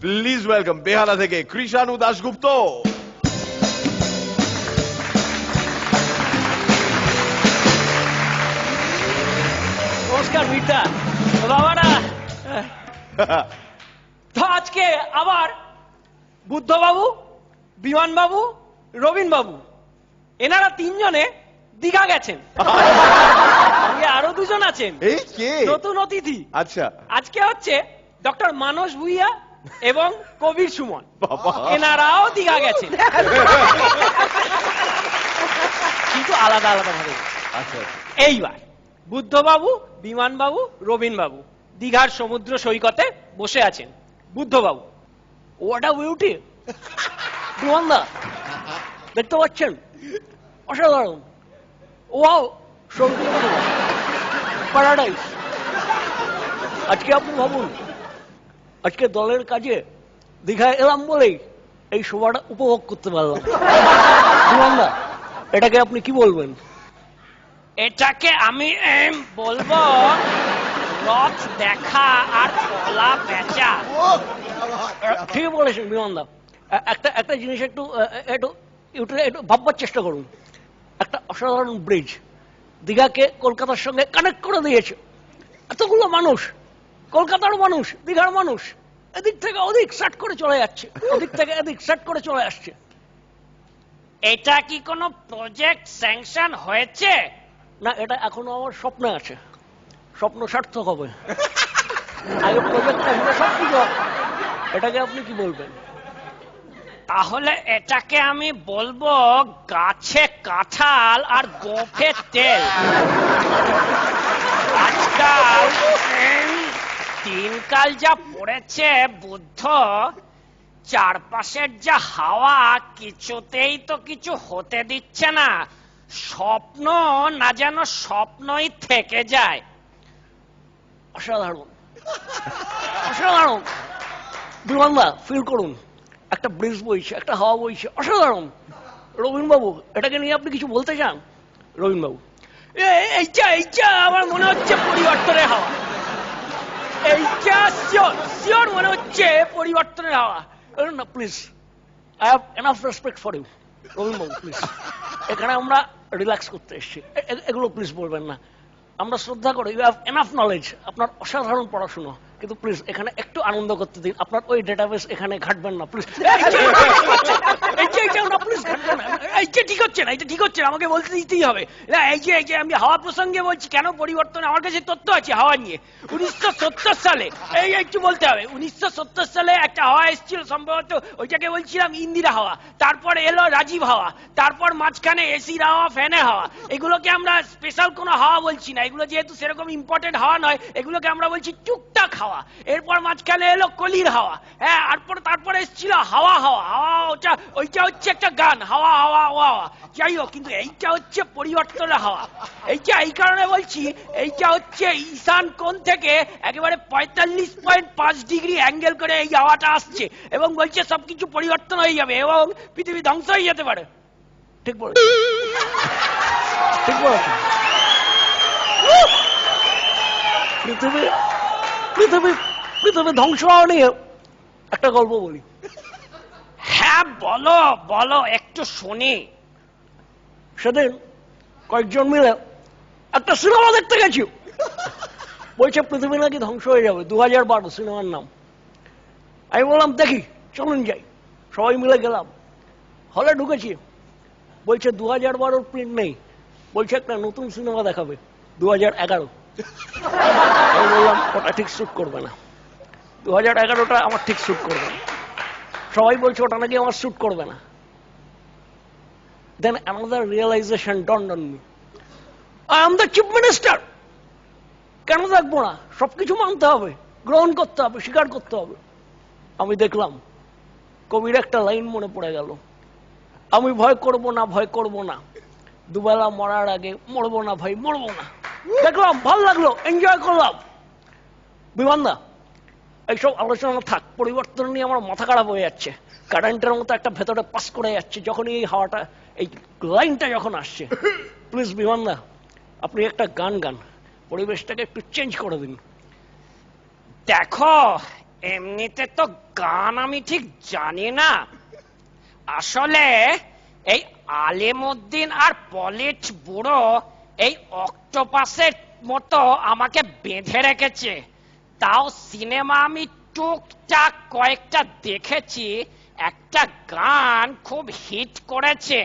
Please welcome বেহালা থেকে কৃষাণু দাশগুপ্ত। নমস্কার মিতা বাবারা। তো আজকে আবার বুদ্ধবাবু, বিমানবাবু, রবীনবাবু এনারা তিনজনে দীঘা গেছেন। আরো দুজন আছেন এই কে? নতুন অতিথি। আচ্ছা, আজকে হচ্ছে ডক্টর মানস ভুইয়া এবং কবির সুমন, বাবা। এনারাও দীঘা গেছেন কিন্তু আলাদা আলাদা ভাবে। আচ্ছা, এইবার বুদ্ধবাবু, বিমানবাবু, রবীনবাবু দীঘার সমুদ্র সৈকতে বসে আছেন। বুদ্ধবাবু, হোয়াট আ বিউটি! বিমানদা দেখতে পাচ্ছেন, অসাধারণ। Wow, paradise. আজকে আপনি ভাবুন, আজকে দলের কাজে দীঘায় এলাম বলেই এই শোভাটা উপভোগ করতে পারলাম। বিমানদা, এটাকে আপনি কি বলবেন? এটাকে আমি বলবো রথ দেখা আর কলা বেচা। ঠিক বলেছেন বিমানদা। একটা জিনিস একটু একটু একটু ভাববার চেষ্টা করুন। একটা অসাধারণ ব্রিজ দীঘাকে কলকাতার সঙ্গে কানেক্ট করে দিয়েছে। এতগুলো মানুষ, কলকাতার মানুষ, দীঘার মানুষ এদিক থেকে ওদিক শার্ট করে চলে যাচ্ছে, ওদিক থেকে এদিক শার্ট করে চলে আসছে। এটা কি কোনো প্রজেক্ট স্যাংশন হয়েছে? না, এটা এখনো আমার স্বপ্নে আছে। স্বপ্ন সার্থক হবে, আগে প্রজেক্টটা হলে সব কিছু হবে। এটাকে আপনি কি বলবেন? তাহলে এটাকে আমি বলবো গাছে কাঁঠাল আর গোফে তেল। আজকাল দিনকাল যা পড়েছে বুদ্ধ, চারপাশের যা হাওয়া কিছুতেই তো কিছু হতে দিচ্ছে না। স্বপ্ন না যেন স্বপ্নই থেকে যায়। অসাধারণ, অসাধারণ। বিমানদা ফিল করুন, একটা ব্রিজ বইছে, একটা হাওয়া বইছে, অসাধারণ। রবীনবাবু, এটাকে নিয়ে আপনি কিছু বলতে চান? রবীনবাবু, এইটা এইটা আমার মনে হচ্ছে পরিবর্তনের হাওয়া। এইটা শিওর শিওর মনে হচ্ছে পরিবর্তনের হাওয়া। না please, I have enough respect for you. রবীনবাবু প্লিজ, এখানে আমরা রিল্যাক্স করতে এসেছি, এগুলো প্লিজ বলবেন না। আমরা শ্রদ্ধা করি, ইউ হ্যাভ এনাফ নলেজ, আপনার অসাধারণ পড়াশোনা, কিন্তু প্লিজ এখানে একটু আনন্দ করতে দিন। আপনার ওই ডেটাবেস এখানে ঘাটবেন না প্লিজ। ঠিক হচ্ছে না, এটা ঠিক হচ্ছে না, আমাকে বলতে দিতেই হবে। এই যে আমি হাওয়া প্রসঙ্গে বলছি, কেন পরিবর্তন, আমার কাছে তথ্য আছে হাওয়া নিয়ে। 1970 সালে, এই একটু বলতে হবে, 1970 সালে একটা হাওয়া এসেছিল সম্ভবত, ওইটাকে বলছিলাম ইন্দিরা হাওয়া। তারপর এলো রাজীব হাওয়া, তারপর মাঝখানে এসির হাওয়া, ফ্যানের হাওয়া। এগুলোকে আমরা স্পেশাল কোনো হাওয়া বলছি না, এগুলো যেহেতু সেরকম ইম্পর্টেন্ট হাওয়া নয়, এগুলোকে আমরা বলছি টুকটাক হাওয়া। এরপর মাঝখানে এলো কলির হাওয়া, হ্যাঁ, তারপরে এসেছিল হাওয়া হাওয়া হাওয়া। ওইটা হচ্ছে একটা গান, হাওয়া হাওয়া হাওয়া। যাই হোক, কিন্তু এইটা হচ্ছে পরিবর্তনের হাওয়া। এইটা এই কারণে বলছি, এইটা হচ্ছে ঈশান কোণ থেকে একেবারে 45.5 ডিগ্রি অ্যাঙ্গেল করে এই হাওয়াটা আসছে এবং বলছে সবকিছু পরিবর্তন হয়ে যাবে এবং পৃথিবী ধ্বংস হয়ে যেতে পারে। ঠিক বলেছে, ঠিক বলেছে। পৃথিবী ধ্বংস হওয়া নিয়ে একটা গল্প বলি। হ্যাঁ বলো বলো, একটু শুনি। সেদিন কয়েকজন মিলে একটা সিনেমা দেখতে গেছি, বলছে পৃথিবী নাকি ধ্বংস হয়ে যাবে, 2012 সিনেমার নাম। আমি বললাম দেখি, চলুন যাই। সবাই মিলে গেলাম, হলে ঢুকেছি, বলছে 2012 প্রিন্ট নেই, বলছে একটা নতুন সিনেমা দেখাবে 2011। আমি বললাম ওটা ঠিক শুট করবে না, 2011টা আমার ঠিক শুট করবে না। সবাই বলছে ওটা নাকি আমার শুট করবে না। Then another realization dawned on me. I am the chief minister. কেন দেখবো না? সবকিছু মানতে হবে, গ্রহণ করতে হবে, স্বীকার করতে হবে। আমি দেখলাম কবির একটা লাইন মনে পড়ে গেল, আমি ভয় করব না, ভয় করব না, দুবেলা মরার আগে মরবো না ভাই, মরবো না। দেখলাম, ভাল লাগলো, এনজয় করলাম। বিমানদা, এইসব আলোচনা থাক, পরিবর্তন নিয়ে আমার মাথা খারাপ হয়ে যাচ্ছে, কারেন্টের মতো একটা ভেতরে পাস করে যাচ্ছে যখনই এই হাওয়াটা, এই লাইনটা যখন আসছে। প্লিজ বিমানদা, আপনি একটা গান গান, পরিবেশটাকে একটু চেঞ্জ করে দিন। দেখো, এমনিতে তো গান আমি ঠিক জানি না। আসলে এই আলেমউদ্দিন আর পলিট বুড়ো এই অক্টোপাসের মতো আমাকে বেঁধে রেখেছে। তাও সিনেমা আমি টুকটাক কয়েকটা দেখেছি। একটা গান খুব হিট করেছে,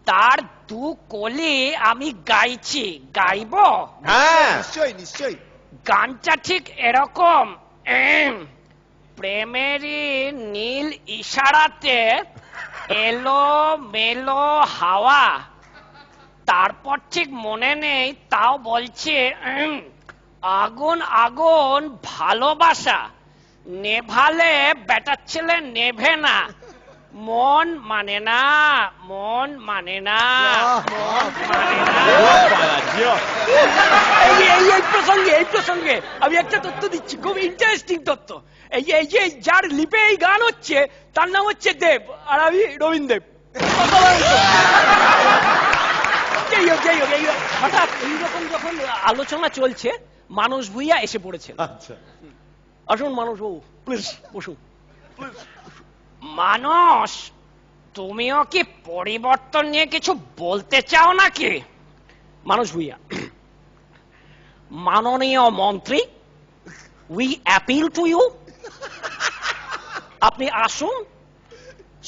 তার দু কলি আমি গাইছি। গাইবো? হ্যাঁ, নিশ্চয়ই নিশ্চয়ই। গানটা ঠিক এরকম, প্রেমেরই নীল ইশারাতে এলো মেলো হাওয়া। তারপর ঠিক মনে নেই, তাও বলছে আগুন আগুন ভালোবাসা, নেভালে বেটার ছেলে নেভে না, মন মানে না, মন মানে না, মন মানে না। এই প্রসঙ্গে আমি একটা তথ্য দিচ্ছি, খুব ইন্টারেস্টিং তথ্য। এই যে যার লিপে এই গান হচ্ছে, তার নাম হচ্ছে দেব, আর আমি রবীন দেব। হঠাৎ এইরকম যখন আলোচনা চলছে, মানস ভুঁইয়া এসে পড়েছেন। আচ্ছা, আসুন মানস বাবু, প্লিজ বসুন। মানুষ, তুমিও কি পরিবর্তন নিয়ে কিছু বলতে চাও নাকি? মানস ভুঁইয়া, মাননীয় মন্ত্রী, উই অ্যাপিল টু ইউ, আপনি আসুন।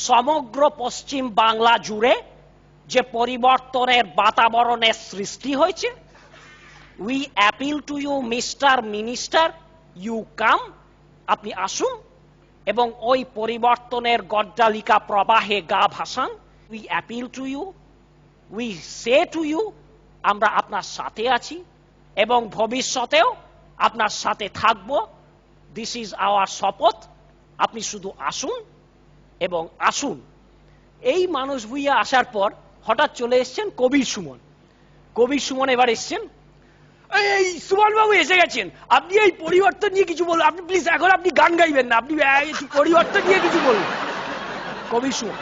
সমগ্র পশ্চিম বাংলা জুড়ে যে পরিবর্তনের বাতাবরণের সৃষ্টি হয়েছে, we appeal to you mister minister, you come. আপনি আসুন এবং ওই পরিবর্তনের গড্ডালিকা প্রবাহে গা ভাসান। We appeal to you, we say to you, আমরা আপনার সাথে আছি এবং ভবিষ্যতেও আপনার সাথে থাকব। দিস ইজ আওয়ার শপথ। আপনি শুধু আসুন এবং আসুন। এই মানস ভুঁইয়া আসার পর হঠাৎ চলে এসছেন কবির সুমন। কবির সুমন এবার এসছেন। এই সুমন বাবু এসে গেছেন, আপনি এই পরিবর্তন নিয়ে কিছু বলুন। আপনি প্লিজ, এখন আপনি গান গাইবেন না, আপনি পরিবর্তন নিয়ে কিছু বলুন। কবির সুমন,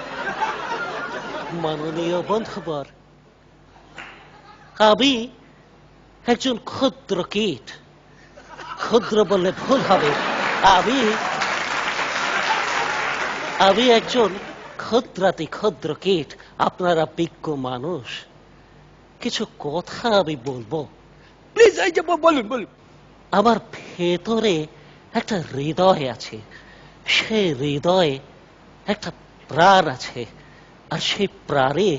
মাননীয় বন্ধুবর, আমি একজন ক্ষুদ্র কীট। ক্ষুদ্র বললে ভুল হবে। আমি একজন ক্ষুদ্রাতি ক্ষুদ্র কীট, আপনারা বিজ্ঞ মানুষ। কিছু কথা আমি বলবো, প্লিজ। এই যে বলুন বলুন। আমার ভেতরে একটা হৃদয় আছে, সেই হৃদয়ে একটা প্রাণ আছে, আর সেই প্রাণে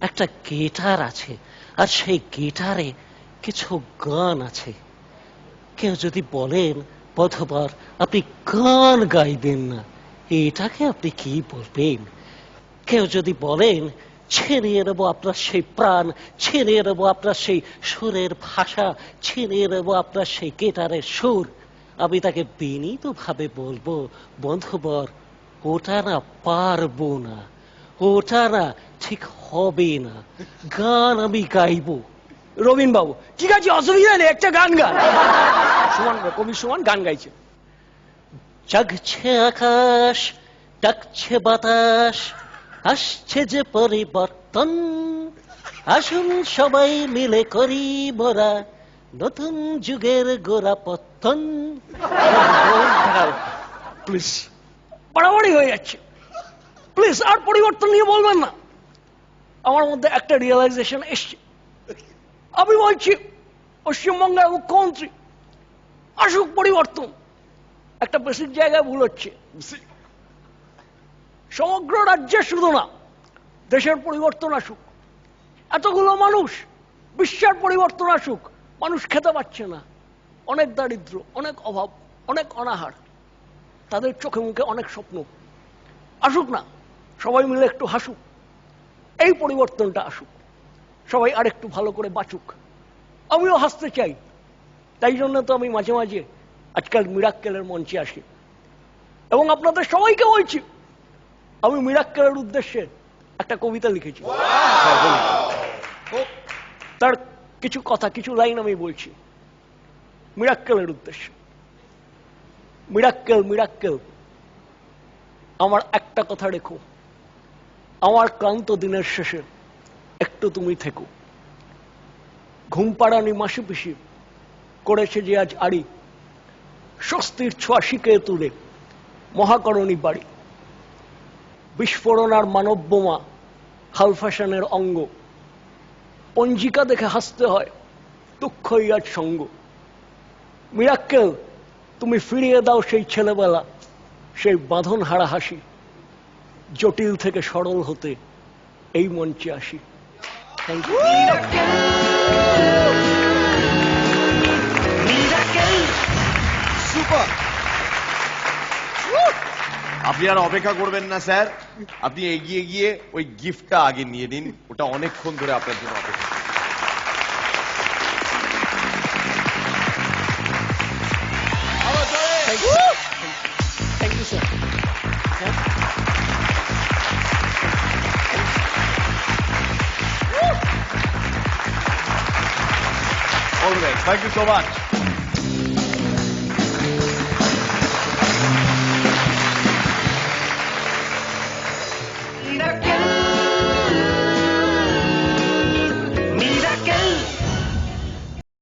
একটা গিটার আছে, আর সেই গিটারে কিছু গান আছে। কেউ যদি বলেন বধূবর আপনি গান গাইবেন না, এটাকে আপনি কি বলবেন? কেউ যদি বলেন ছিনিয়ে নেবো আপনার সেই প্রাণ, ছিনিয়ে নেবো আপনার সেই সুরের ভাষা, ছিনিয়ে নেবো আপনার সেই গিটারের সুর, আমি তাকে বিনীতভাবে বলবো বন্ধুবর ওটা না পারবো না, ওটা না ঠিক হবে না। গান আমি গাইবো। রবীন বাবু, ঠিক আছে, অসুবিধা নেই, একটা গান গান। সুমন, কবি সুমন গান গাইছে। জাগছে আকাশ, ডাকছে বাতাস, আসছে যে পরিবর্তন, আসুন সবাই মিলে করি মোরা নতুন যুগের গোড়াপত্তন। প্লিজ, বাড়াবাড়ি হয়ে যাচ্ছে, প্লিজ আর পরিবর্তন নিয়ে বলবেন না। আমার মধ্যে একটা রিয়েলাইজেশন এসছে। আমি বলছি পশ্চিমবঙ্গের মুখ্যমন্ত্রী, আসুক পরিবর্তন। একটা বেসিক জায়গায় ভুল হচ্ছে। সমগ্র রাজ্যে শুধু না, দেশের পরিবর্তন আসুক। এতগুলো মানুষ, বিশ্বের পরিবর্তন আসুক। মানুষ খেতে পাচ্ছে না, অনেক দারিদ্র, অনেক অভাব, অনেক অনাহার, তাদের চোখে মুখে অনেক স্বপ্ন। আসুক না, সবাই মিলে একটু হাসুক, এই পরিবর্তনটা আসুক, সবাই আরেকটু ভালো করে বাঁচুক। আমিও হাসতে চাই, তাই জন্য তো আমি মাঝে মাঝে আজকাল মিরাক্কেলের মঞ্চে আসি এবং আপনাদের সবাইকে বলছি আমি মিরাক্কেলের উদ্দেশ্যে একটা কবিতা লিখেছি। তার কিছু কথা, কিছু লাইন আমি বলছি মিরাক্কেলের উদ্দেশ্যে। মিরাক্কেল, মিরাক্কেল, আমার একটা কথা রেখো, আমার ক্লান্ত দিনের শেষে একটু তুমি থেকো। ঘুমপাড়ানি মাসি পিসি করেছে যে আজ আড়ি, স্বস্তির ছোঁয়া শিকে তুলে মহাকরণী বাড়ি। বিস্ফোরণ আর মানব বোমা হাল ফ্যাশনের অঙ্গ, পঞ্জিকা দেখে হাসতে হয় দুঃখই আজ সঙ্গ। মিরাক্কেল, তুমি ফিরিয়ে দাও সেই ছেলেবেলা, সেই বাঁধন হারা হাসি, জটিল থেকে সরল হতে এই মঞ্চে আসি। Thank you. সুপার। আপনি আর অপেক্ষা করবেন না স্যার, আপনি এগিয়ে গিয়ে ওই গিফটটা আগে নিয়ে নিন, ওটা অনেকক্ষণ ধরে আপনার জন্য অপেক্ষা। Thank you sir. All right, thank you so much.